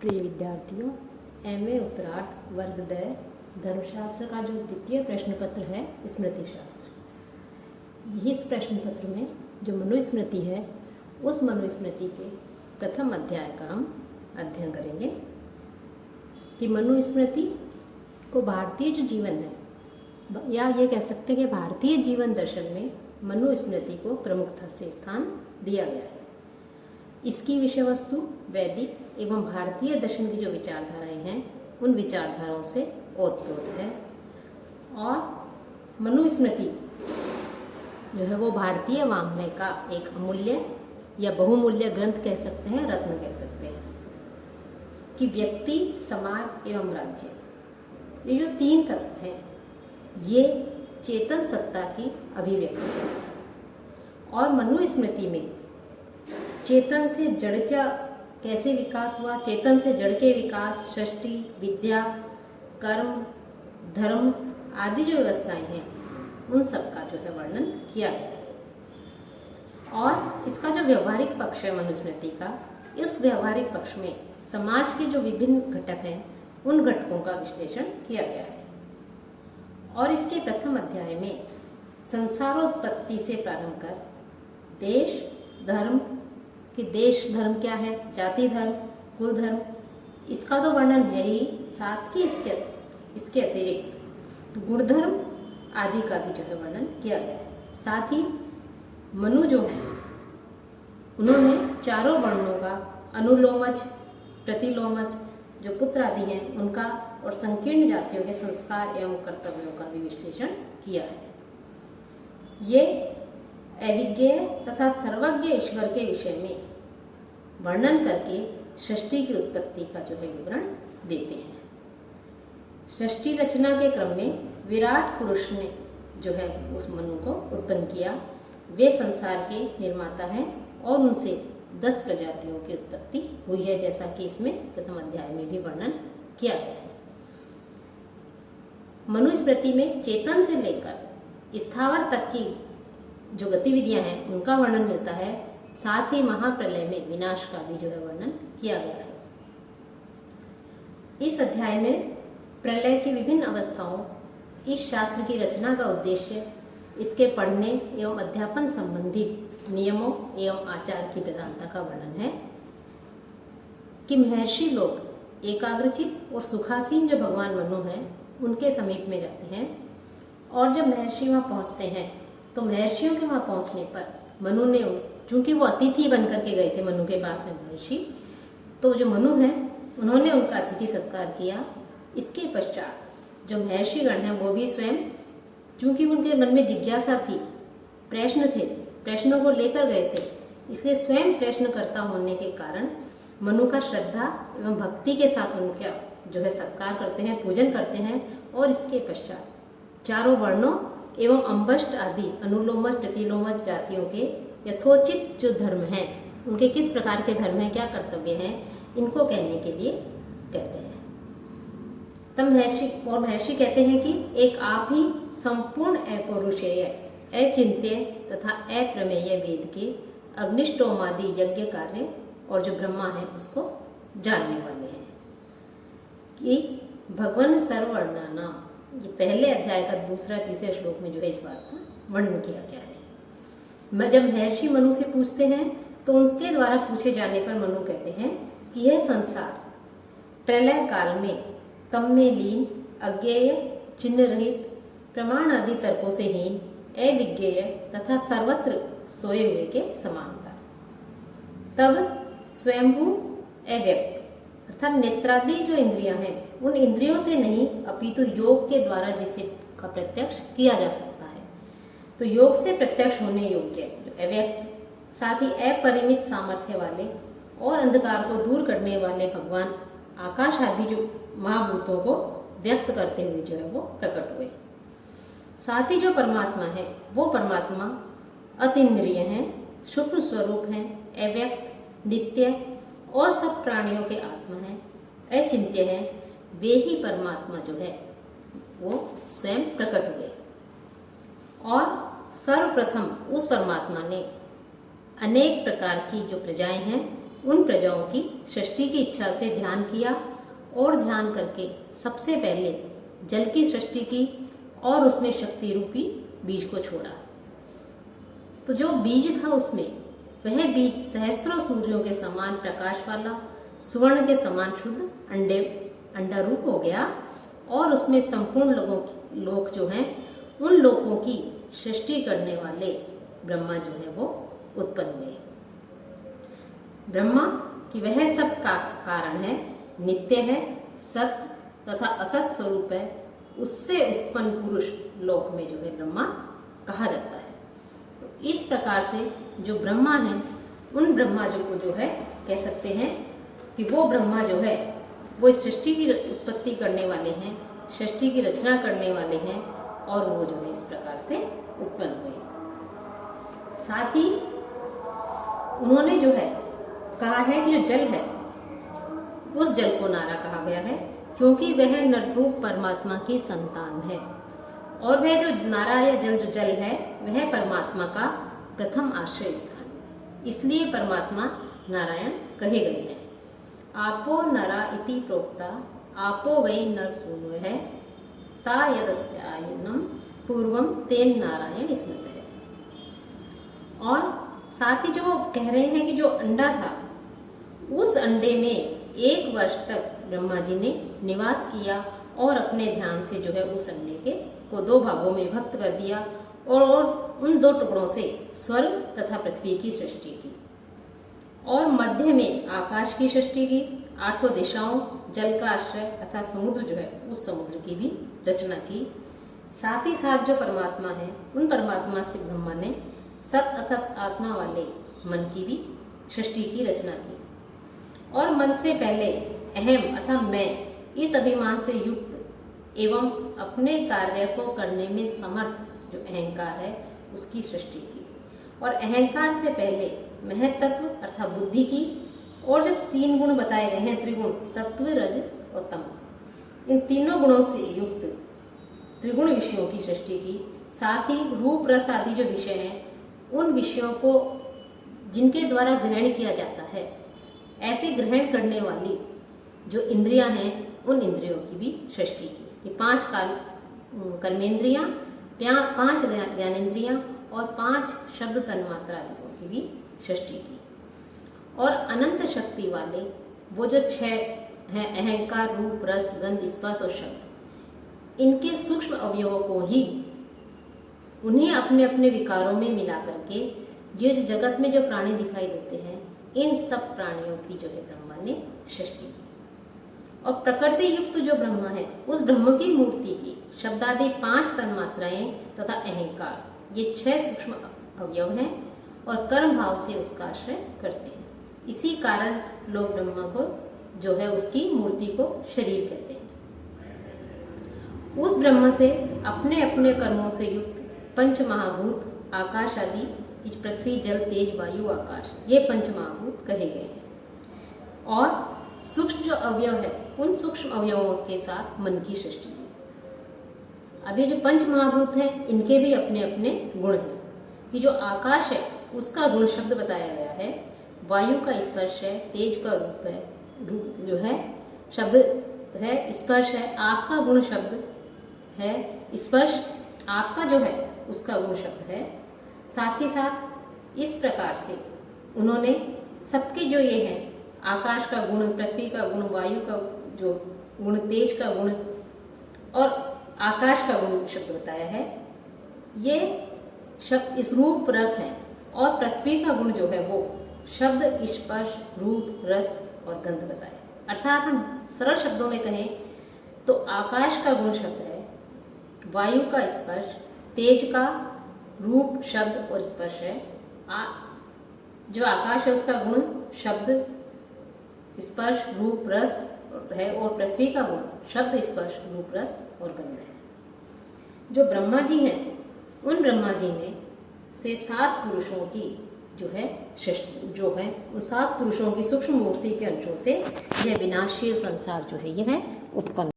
प्रिय विद्यार्थियों, एमए उत्तरार्ध वर्ग द धर्मशास्त्र का जो द्वितीय प्रश्न पत्र है स्मृति शास्त्र। इस प्रश्न पत्र में जो मनुस्मृति है उस मनुस्मृति के प्रथम अध्याय का हम अध्ययन करेंगे कि मनुस्मृति को भारतीय जो जीवन है या ये कह सकते हैं कि भारतीय जीवन दर्शन में मनुस्मृति को प्रमुखता से स्थान दिया गया है। इसकी विषय वस्तु वैदिक एवं भारतीय दर्शन की जो विचारधाराएं हैं उन विचारधाराओं से ओतप्रोत है और मनुस्मृति जो है वो भारतीय वाङ्मय का एक अमूल्य या बहुमूल्य ग्रंथ कह सकते हैं, रत्न कह सकते हैं कि व्यक्ति, समाज एवं राज्य, ये जो तीन तत्व हैं ये चेतन सत्ता की अभिव्यक्ति है। और मनुस्मृति में चेतन से जड़ का कैसे विकास हुआ, चेतन से जड़ के विकास, सृष्टि, विद्या, कर्म, धर्म आदि जो व्यवस्थाएं हैं उन सब का जो है वर्णन किया गया है। और इसका जो व्यवहारिक पक्ष है मनुस्मृति का, इस व्यवहारिक पक्ष में समाज के जो विभिन्न घटक हैं उन घटकों का विश्लेषण किया गया है। और इसके प्रथम अध्याय में संसारोत्पत्ति से प्रारंभ कर देश धर्म कि देश धर्म क्या है, जाति धर्म, कुल धर्म, इसका तो वर्णन है ही, साथ ही इसके अतिरिक्त गुण धर्म आदि का भी जो है वर्णन किया गया है। साथ ही मनु जो है उन्होंने चारों वर्णों का अनुलोमज, प्रतिलोमज, जो पुत्र आदि हैं उनका और संकीर्ण जातियों के संस्कार एवं कर्तव्यों का भी विश्लेषण किया है। ये अविज्ञेय तथा सर्वज्ञ ईश्वर के विषय में वर्णन करके सृष्टि की उत्पत्ति का जो है विवरण देते हैं। सृष्टि रचना के क्रम में विराट पुरुष ने जो है उस मनु को उत्पन्न किया। वे संसार के निर्माता हैं और उनसे 10 प्रजातियों की उत्पत्ति हुई है, जैसा कि इसमें प्रथम अध्याय में भी वर्णन किया गया है। मनुस्मृति में चेतन से लेकर स्थावर तक की जो गतिविधियां हैं उनका वर्णन मिलता है। साथ ही महाप्रलय में विनाश का भी जो है वर्णन किया गया है। इस अध्याय में प्रलय की विभिन्न अवस्थाओं, इस शास्त्र की रचना का उद्देश्य, इसके पढ़ने एवं अध्यापन संबंधित नियमों एवं आचार की प्रधानता का वर्णन है कि महर्षि लोग एकाग्रचित और सुखासीन जो भगवान मनु हैं उनके समीप में जाते हैं और जब महर्षि वहाँ पहुँचते हैं तो महर्षियों के वहाँ पहुँचने पर मनु ने, क्योंकि वो अतिथि बन करके गए थे मनु के पास में महर्षि, तो जो मनु हैं उन्होंने उनका अतिथि सत्कार किया। इसके पश्चात जो महर्षिगण हैं वो भी स्वयं, क्योंकि उनके मन में जिज्ञासा थी, प्रश्न थे, प्रश्नों को लेकर गए थे, इसलिए स्वयं प्रश्नकर्ता होने के कारण मनु का श्रद्धा एवं भक्ति के साथ उनका जो है सत्कार करते हैं, पूजन करते हैं। और इसके पश्चात चारों वर्णों एवं अम्बष्ट आदि अनुलोमज प्रतिलोमज जातियों के यथोचित जो धर्म हैं, उनके किस प्रकार के धर्म हैं, क्या कर्तव्य हैं, इनको कहने के लिए कहते हैं। तब महर्षि कहते हैं कि एक आप ही संपूर्ण अपौरुषेय, अचिंत्य तथा अप्रमेय वेद के अग्निष्टोमादि यज्ञ कार्य और जो ब्रह्मा है उसको जानने वाले हैं कि भगवान सर्ववर्णानाम, ये पहले अध्याय का दूसरा तीसरे श्लोक में जो है इस बात का वर्णन किया गया है। मैं जब महर्षि मनु से पूछते हैं तो उनके द्वारा पूछे जाने पर मनु कहते हैं कि यह संसार प्रलय काल में तम में लीन, अज्ञेय, चिन्ह रहित, प्रमाण आदि तर्कों से हीन, अविज्ञेय तथा सर्वत्र सोए हुए के समान था। तब स्वयंभू अव्यक्त अर्थात नेत्रादि जो इंद्रियां हैं उन इंद्रियों से नहीं अपितु योग के द्वारा जिसे का प्रत्यक्ष किया जा सकता है, तो योग से प्रत्यक्ष होने योग्य जो अव्यक्त, साथ ही अपरिमित सामर्थ्य वाले और अंधकार को दूर करने वाले भगवान आकाश आदि जो महाभूतों को व्यक्त करते हुए जो है वो प्रकट हुए। साथ ही जो परमात्मा है वो परमात्मा अतीन्द्रिय हैं, सूक्ष्म स्वरूप हैं, अव्यक्त, नित्य और सब प्राणियों के आत्मा हैं, अचिंत्य हैं। वे ही परमात्मा जो है वो स्वयं प्रकट हुए और सर्वप्रथम उस परमात्मा ने अनेक प्रकार की जो प्रजाएं हैं उन प्रजाओं की सृष्टि की इच्छा से ध्यान किया और ध्यान करके सबसे पहले जल की सृष्टि की और उसमें शक्ति रूपी बीज को छोड़ा। तो जो बीज था उसमें, वह बीज सहस्त्रों सूर्यों के समान प्रकाश वाला, स्वर्ण के समान शुद्ध अंडा रूप हो गया और उसमें संपूर्ण लोक जो हैं, उन लोकों की सृष्टि करने वाले ब्रह्मा जो है वो उत्पन्न हुए। ब्रह्मा की वह सब का कारण है, नित्य है, सत्य तथा असत स्वरूप है, उससे उत्पन्न पुरुष लोक में जो है ब्रह्मा कहा जाता है। तो इस प्रकार से जो ब्रह्मा है, उन ब्रह्मा जो को जो है कह सकते हैं कि वो ब्रह्मा जो है वो सृष्टि की उत्पत्ति करने वाले हैं, सृष्टि की रचना करने वाले हैं और वो जो है इस प्रकार से उत्पन्न हुए। साथ ही उन्होंने जो है कहा है कि जो जल है उस जल को नारा कहा गया है, क्योंकि वह नररूप परमात्मा की संतान है और वह जो नारा या जो जल है वह परमात्मा का प्रथम आश्रय स्थान है, इसलिए परमात्मा नारायण कहे गए हैं। आपो नरा इति प्रोक्ता आपो वै नर सूनो है ता यदस्यायनम पूर्वम तेन नारायण स्मृत है। और साथ ही जो वो कह रहे हैं कि जो अंडा था उस अंडे में 1 वर्ष तक ब्रह्मा जी ने निवास किया और अपने ध्यान से जो है उस अंडे को 2 भागों में विभक्त कर दिया और उन 2 टुकड़ों से स्वर्ग तथा पृथ्वी की सृष्टि की और मध्य में आकाश की सृष्टि की, 8 दिशाओं, जल का आश्रय तथा समुद्र जो है उस समुद्र की भी रचना की। साथ ही साथ जो परमात्मा है, उन परमात्मा से ब्रह्मा ने सत असत आत्मा वाले मन की भी सृष्टि की रचना की और मन से पहले अहम अथवा मैं इस अभिमान से युक्त एवं अपने कार्य को करने में समर्थ जो अहंकार है उसकी सृष्टि की और अहंकार से पहले महत्त्व अर्थात बुद्धि की और जो 3 गुण बताए गए हैं त्रिगुण, सत्व, रजस और तम, इन तीनों गुणों से युक्त त्रिगुण विषयों की सृष्टि की। साथ ही रूप रस आदि जो विषय हैं उन विषयों को जिनके द्वारा ग्रहण किया जाता है, ऐसे ग्रहण करने वाली जो इंद्रियां हैं उन इंद्रियों की भी सृष्टि की। ये 5 कर्मेंद्रियां, 5 ज्ञानेंद्रियां और 5 शब्द तन्मात्रा आदियों की भी सृष्टि की और अनंत शक्ति वाले वो जो 6 हैं अहंकार, रूप, रस, गंध, स्पर्श और शब्द, इनके सूक्ष्म अवयवों को ही उन्हें अपने अपने विकारों में मिला करके ये जो जगत में जो प्राणी दिखाई देते हैं इन सब प्राणियों की जो है ब्रह्मा ने सृष्टि की और प्रकृति युक्त जो ब्रह्मा है उस ब्रह्म की मूर्ति की शब्दादि 5 तन्मात्राएं तथा अहंकार, ये 6 सूक्ष्म अवयव हैं और कर्म भाव से उसका आश्रय करते हैं। इसी कारण लोग ब्रह्मा को जो है उसकी मूर्ति को शरीर कहते हैं। उस ब्रह्म से अपने अपने कर्मों से युक्त 5 महाभूत आकाश आदि, पृथ्वी, जल, तेज, वायु, आकाश, ये 5 महाभूत कहे गए हैं और सूक्ष्म जो अवयव है उन सूक्ष्म अवयवों के साथ मन की सृष्टि है। अब ये जो 5 महाभूत हैं इनके भी अपने अपने गुण हैं कि जो आकाश है उसका गुण शब्द बताया गया है, वायु का स्पर्श है, तेज का रूप है, रूप जो है शब्द है, स्पर्श है, आपका गुण शब्द है, स्पर्श आपका जो है उसका गुण शब्द है। साथ ही साथ इस प्रकार से उन्होंने सबके जो ये हैं आकाश का गुण, पृथ्वी का गुण, वायु का जो गुण, तेज का गुण और आकाश का गुण शब्द बताया है, ये शब्द इस रूप रस है और पृथ्वी का गुण जो है वो शब्द, स्पर्श, रूप, रस और गंध बताया। अर्थात हम सरल शब्दों में कहें तो आकाश का गुण शब्द है, वायु का स्पर्श, तेज का रूप, शब्द और स्पर्श है। जो आकाश है उसका गुण शब्द, स्पर्श, रूप, रस है और पृथ्वी का गुण शब्द, स्पर्श, रूप, रस और गंध है। जो ब्रह्मा जी हैं उन ब्रह्मा जी ने से 7 पुरुषों की जो है उन 7 पुरुषों की सूक्ष्म मूर्ति के अंशों से यह विनाशीय संसार जो है यह उत्पन्न